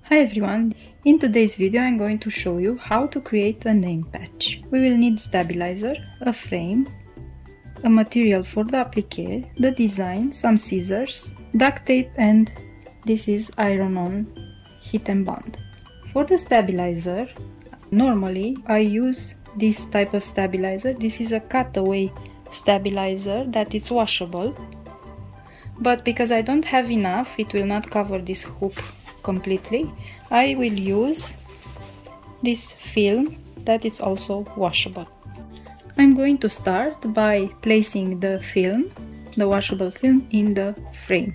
Hi everyone! In today's video I'm going to show you how to create a name patch. We will need stabilizer, a frame, a material for the applique, the design, some scissors, duct tape, and this is iron-on heat and bond. For the stabilizer, normally I use this type of stabilizer. This is a cutaway stabilizer that is washable, but because I don't have enough, it will not cover this hoop completely. I will use this film that is also washable. I'm going to start by placing the film, the washable film, in the frame.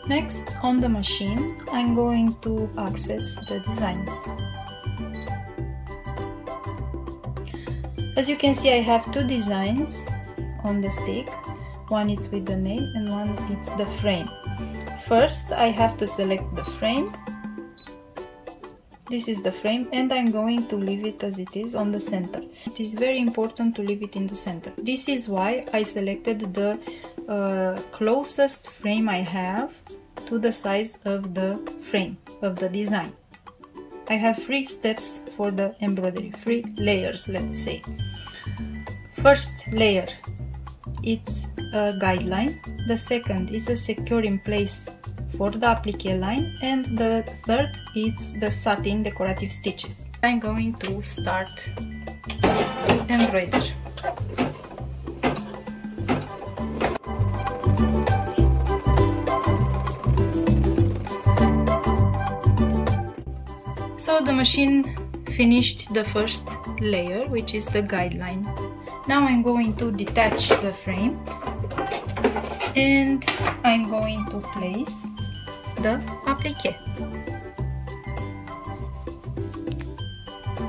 Next, on the machine, I'm going to access the designs. As you can see, I have two designs on the stick. One is with the name and one is the frame. First, I have to select the frame. This is the frame, and I'm going to leave it as it is on the center. It is very important to leave it in the center. This is why I selected the closest frame I have to the size of the frame of the design. I have 3 steps for the embroidery, 3 layers, let's say. First layer, it's a guideline. The second is a secure in place for the applique line, and the third is the satin decorative stitches. I'm going to start to embroider. So the machine finished the first layer, which is the guideline. Now I'm going to detach the frame and I'm going to place the applique.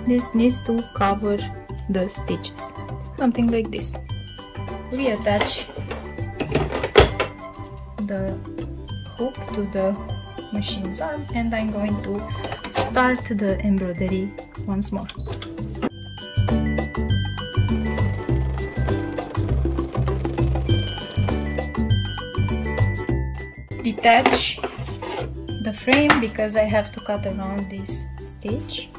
This needs to cover the stitches, something like this. Reattach the hook to the machine's arm, and I'm going to start the embroidery once more. Detach the frame because I have to cut around this stitch.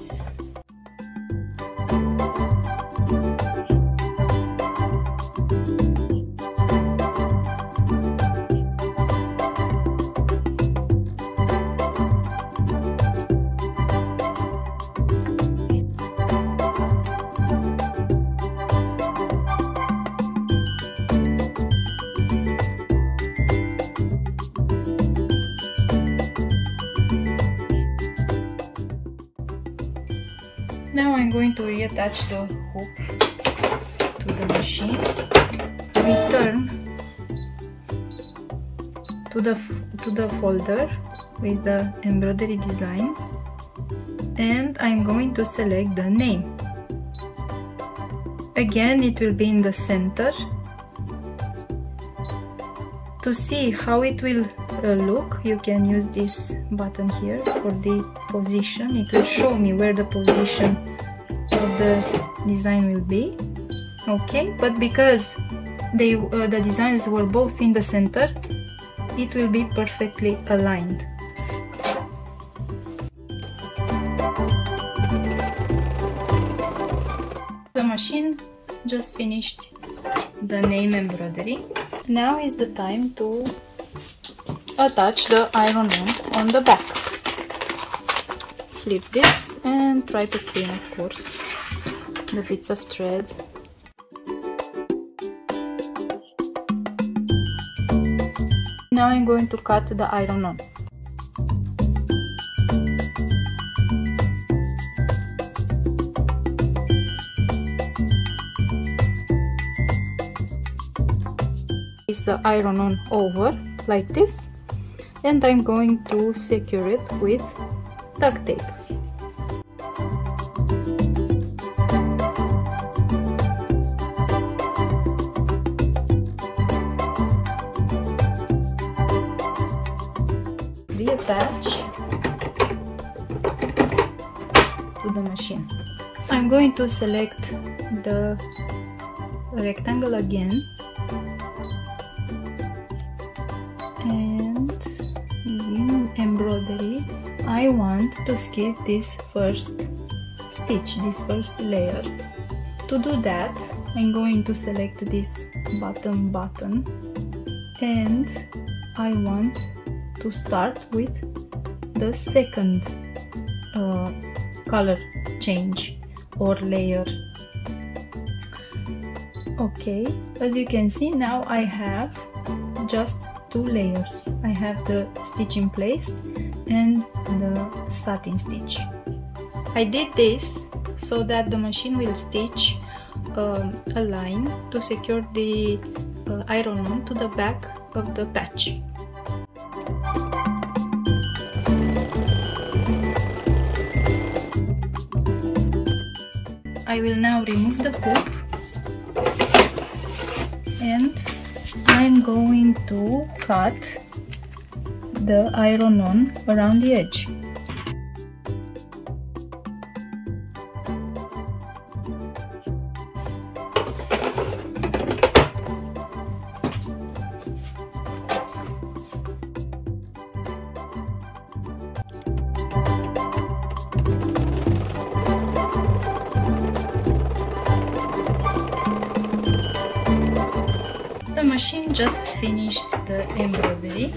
Now I'm going to reattach the hook to the machine, return to the folder with the embroidery design, and I'm going to select the name. Again, it will be in the center. To see how it will look, you can use this button here for the position. It will show me where the position of the design will be. Okay, but because the designs were both in the center, it will be perfectly aligned. The machine just finished the name embroidery. Now is the time to attach the iron on the back. Flip this and try to clean, of course, the bits of thread. Now I'm going to cut the iron on. Place the iron on over like this, and I'm going to secure it with duct tape. Reattach to the machine. I'm going to select the rectangle again and in embroidery I want to skip this first stitch, this first layer. To do that, I'm going to select this bottom button and I want to start with the second color change or layer. Okay, as you can see, now I have just two layers. I have the stitch in place and the satin stitch. I did this so that the machine will stitch a line to secure the iron-on to the back of the patch. I will now remove the hoop and I'm going to cut the iron-on around the edge. The machine just finished the embroidery.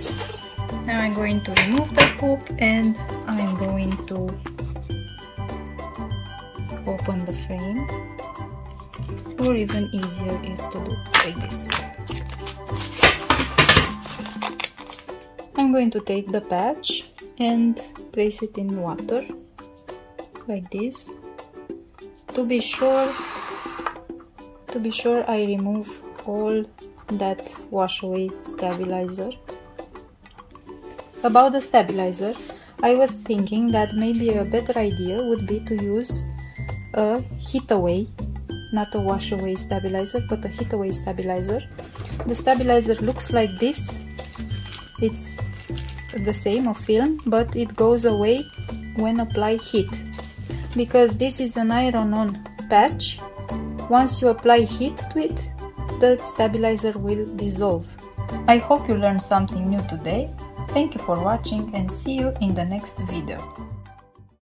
Now I'm going to remove the hoop and I'm going to open the frame, or even easier is to do like this. I'm going to take the patch and place it in water like this. To be sure I remove all that wash away stabilizer. About the stabilizer, I was thinking that maybe a better idea would be to use a heat away, not a wash away stabilizer, but a heat away stabilizer. The stabilizer looks like this. It's the same, of film, but it goes away when apply heat, because this is an iron-on patch. Once you apply heat to it, the stabilizer will dissolve. I hope you learned something new today. Thank you for watching and see you in the next video.